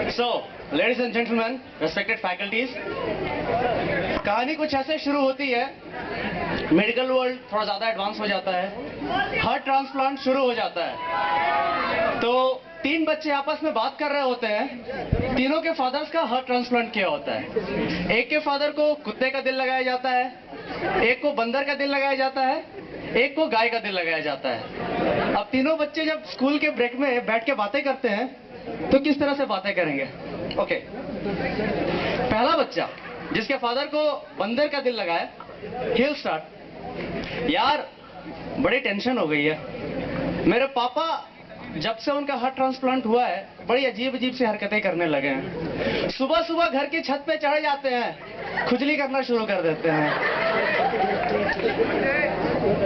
So, ladies and gentlemen, respected faculties, कहानी कुछ ऐसे शुरू होती है। मेडिकल वर्ल्ड थोड़ा ज़्यादा एडवांस हो जाता है, हार्ट ट्रांसप्लांट शुरू हो जाता है। तो तीन बच्चे आपस में बात कर रहे होते हैं। तीनों के फादर्स का हार्ट ट्रांसप्लांट किया होता है। एक के फादर को कुत्ते का दिल लगाया जाता है, एक को बंदर का दिल लगाया जाता है, एक को गाय का दिल लगाया जाता है। अब तीनों बच्चे जब स्कूल के ब्रेक में बैठ के बातें करते हैं तो किस तरह से बातें करेंगे? ओके, पहला बच्चा जिसके फादर को बंदर का दिल लगाया, he'll start, यार बड़ी टेंशन हो गई है। मेरे पापा जब से उनका हार्ट ट्रांसप्लांट हुआ है बड़ी अजीब अजीब सी हरकतें करने लगे हैं। सुबह सुबह घर की छत पे चढ़े जाते हैं, खुजली करना शुरू कर देते हैं।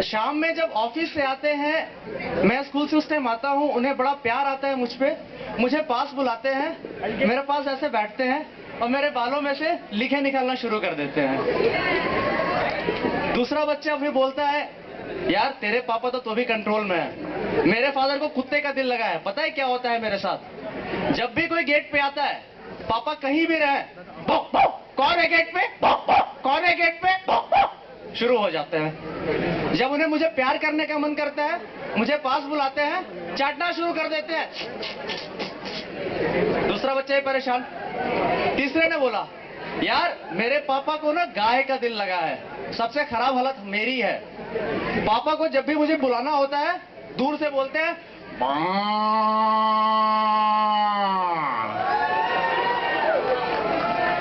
शाम में जब ऑफिस से आते हैं, मैं स्कूल से उस टाइम आता हूँ, उन्हें बड़ा प्यार आता है मुझ पे, मुझे पास बुलाते हैं, मेरे पास ऐसे बैठते हैं और मेरे बालों में से लीखें निकालना शुरू कर देते हैं। दूसरा बच्चा भी बोलता है, यार तेरे पापा तो भी कंट्रोल में है, मेरे फादर को कुत्ते का दिल लगा है। पता है क्या होता है मेरे साथ? जब भी कोई गेट पे आता है, पापा कहीं भी रहे, भौंक भौंक, कौन है गेट पे, भौंक भौंक, कौन है गेट पे, भौंक भौंक, शुरू हो जाते हैं। जब उन्हें मुझे प्यार करने का मन करता है, मुझे पास बुलाते हैं, चाटना शुरू कर देते हैं। दूसरा बच्चा ही परेशान। तीसरे ने बोला, यार मेरे पापा को ना गाय का दिल लगा है, सबसे खराब हालत मेरी है। पापा को जब भी मुझे बुलाना होता है दूर से बोलते हैं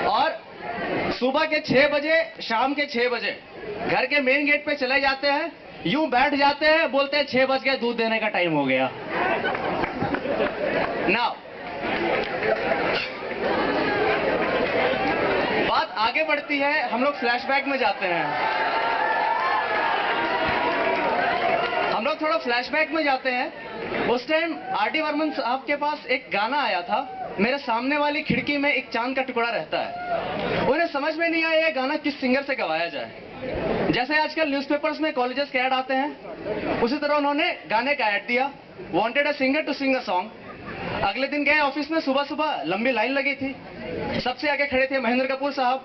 और सुबह के 6 बजे, शाम के 6 बजे घर के मेन गेट पे चले जाते हैं, यूं बैठ जाते हैं, बोलते हैं 6 बज गए, दूध देने का टाइम हो गया। नाउ बात आगे बढ़ती है, हम लोग फ्लैशबैक में जाते हैं। हम लोग थोड़ा फ्लैशबैक में जाते हैं। उस टाइम आर.डी. बर्मन साहब के पास एक गाना आया था, मेरे सामने वाली खिड़की में एक चांद का टुकड़ा रहता है। उन्हें समझ में नहीं आया ये गाना किस सिंगर से गवाया जाए। जैसे आजकल न्यूज़पेपर्स में कॉलेजेस के ऐड आते हैं, उसी तरह उन्होंने गाने का ऐड दिया, wanted a singer to sing a song. अगले दिन गए ऑफिस में, सुबह सुबह लंबी लाइन लगी थी, सबसे आगे खड़े थे महेंद्र कपूर साहब।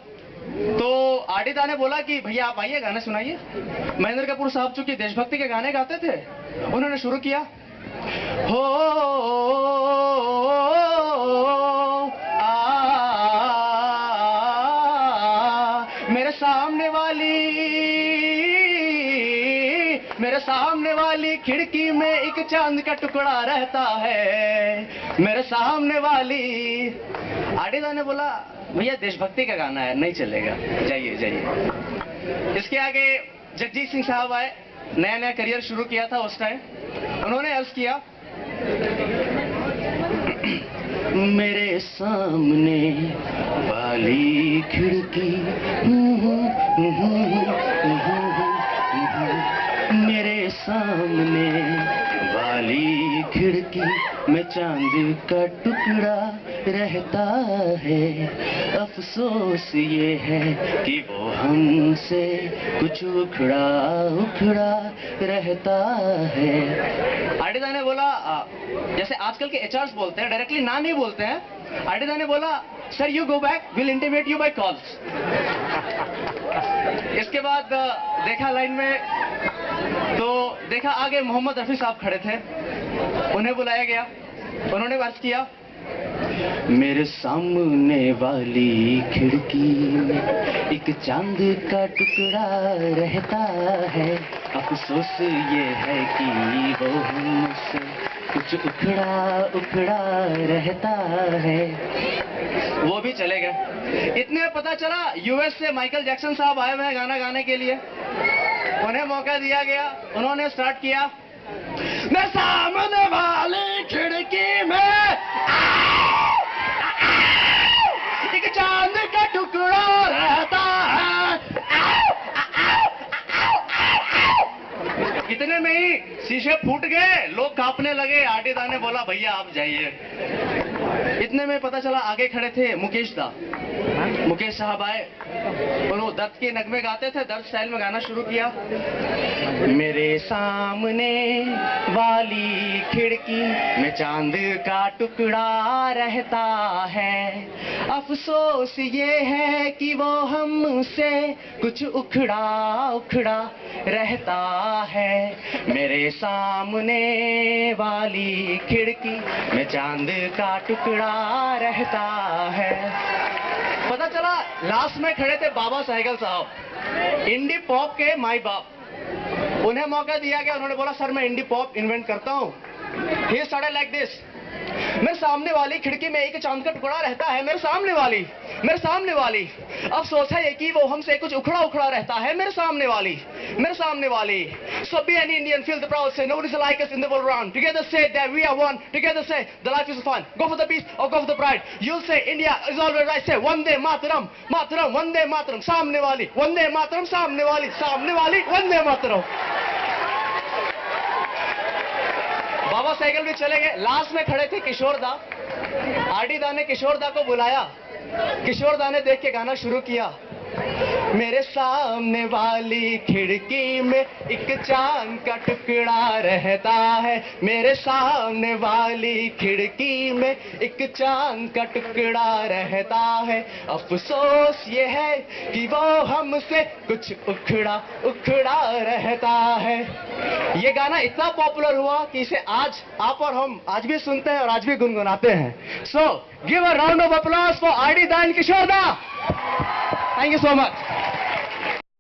तो आर.डी. दा ने बोला कि भैया आप आइए, गाने सुनाइए। महेंद्र कपूर साहब चूंकि देशभक्ति के गाने गाते थे, उन्होंने शुरू किया, हो मेरे सामने वाली खिड़की में एक चांद का टुकड़ा रहता है, मेरे सामने वाली। आर.डी. दा ने बोला, भैया देशभक्ति का गाना है, नहीं चलेगा, जाइए जाइए। इसके आगे जगजीत सिंह साहब आए, नया नया करियर शुरू किया था उस टाइम। उन्होंने अर्ज किया, मेरे सामने वाली खिड़की, मेरे सामने वाली खिड़की में चांद का टुकड़ा रहता है। अफसोस ये है कि वो हमसे कुछ उखड़ा उखड़ा रहता है। आर.डी. दा ने बोला, जैसे आजकल के एचआर्स बोलते हैं, डायरेक्टली ना नहीं बोलते हैं। आर.डी. दा ने बोला, sir you go back, will intimate you by calls. इसके बाद देखा लाइन में, तो देखा आगे मोहम्मद रफी साहब खड़े थे, उन्हें बुलाया गया। उन्होंने बात किया, मेरे सामने वाली खिड़की में एक चांद का टुकड़ा रहता है। अफसोस ये है कि वो हमसे कुछ उखड़ा उखड़ा रहता है। वो भी चले गए। इतने में पता चला यूएस से माइकल जैक्सन साहब आए हुए हैं गाना गाने के लिए। उन्हें मौका दिया गया, उन्होंने स्टार्ट किया, मैं सामने वाली खिड़की में एक चांद का टुकड़ा रहता है। इतने में ही शीशे फूट गए, लोग कांपने लगे। आर.डी. दा ने बोला, भैया आप जाइए। इतने में पता चला आगे खड़े थे मुकेश दा। मुकेश साहब आए, वो दर्द के नगमे गाते थे, दर्द स्टाइल में गाना शुरू किया। मेरे सामने वाली खिड़की में चांद का टुकड़ा रहता है, अफसोस ये है कि वो हमसे कुछ उखड़ा उखड़ा रहता है। मेरे सामने वाली खिड़की में चांद का टुकड़ा रहता है। पता चला लास्ट में खड़े थे बाबा सहगल साहब, इंडी पॉप के माई बाप। उन्हें मौका दिया गया, उन्होंने बोला सर मैं इंडी पॉप इन्वेंट करता हूँ। ही स्टार्टेड लाइक दिस, मेरे सामने वाली खिड़की में एक चांद का टुकड़ा रहता है, मेरे सामने वाली अफसोस है कि वो हमसे कुछ उखड़ा उखड़ा रहता है, मेरे सामने वाली। So be an Indian, feel the proud, say nobody is like us in the world around. Together say that we are one, together say the life is fun. Go for the peace or go for the pride. You'll say India is always right, say Vande Mataram, Mataram, Vande Mataram. सामने वाली Vande Mataram, सामने वाली Vande Mataram. बाबा cycle भी चले गए। Last में खड़े थे किशोर दा। आरडी दा ने किशोर दा को बुलाया, किशोर दा ने देख के गाना शुरू किया। मेरे सामने वाली खिड़की में एक चांद का टुकड़ा रहता है, मेरे सामने वाली खिड़की में एक चांद का टुकड़ा रहता है। अफसोस ये है कि वो हमसे कुछ उखड़ा उखड़ा रहता है। ये गाना इतना पॉपुलर हुआ कि इसे आज आप और हम आज भी सुनते हैं और आज भी गुनगुनाते हैं। So give a round of applause for RD दा एंड किशोर दा। Thank you so much.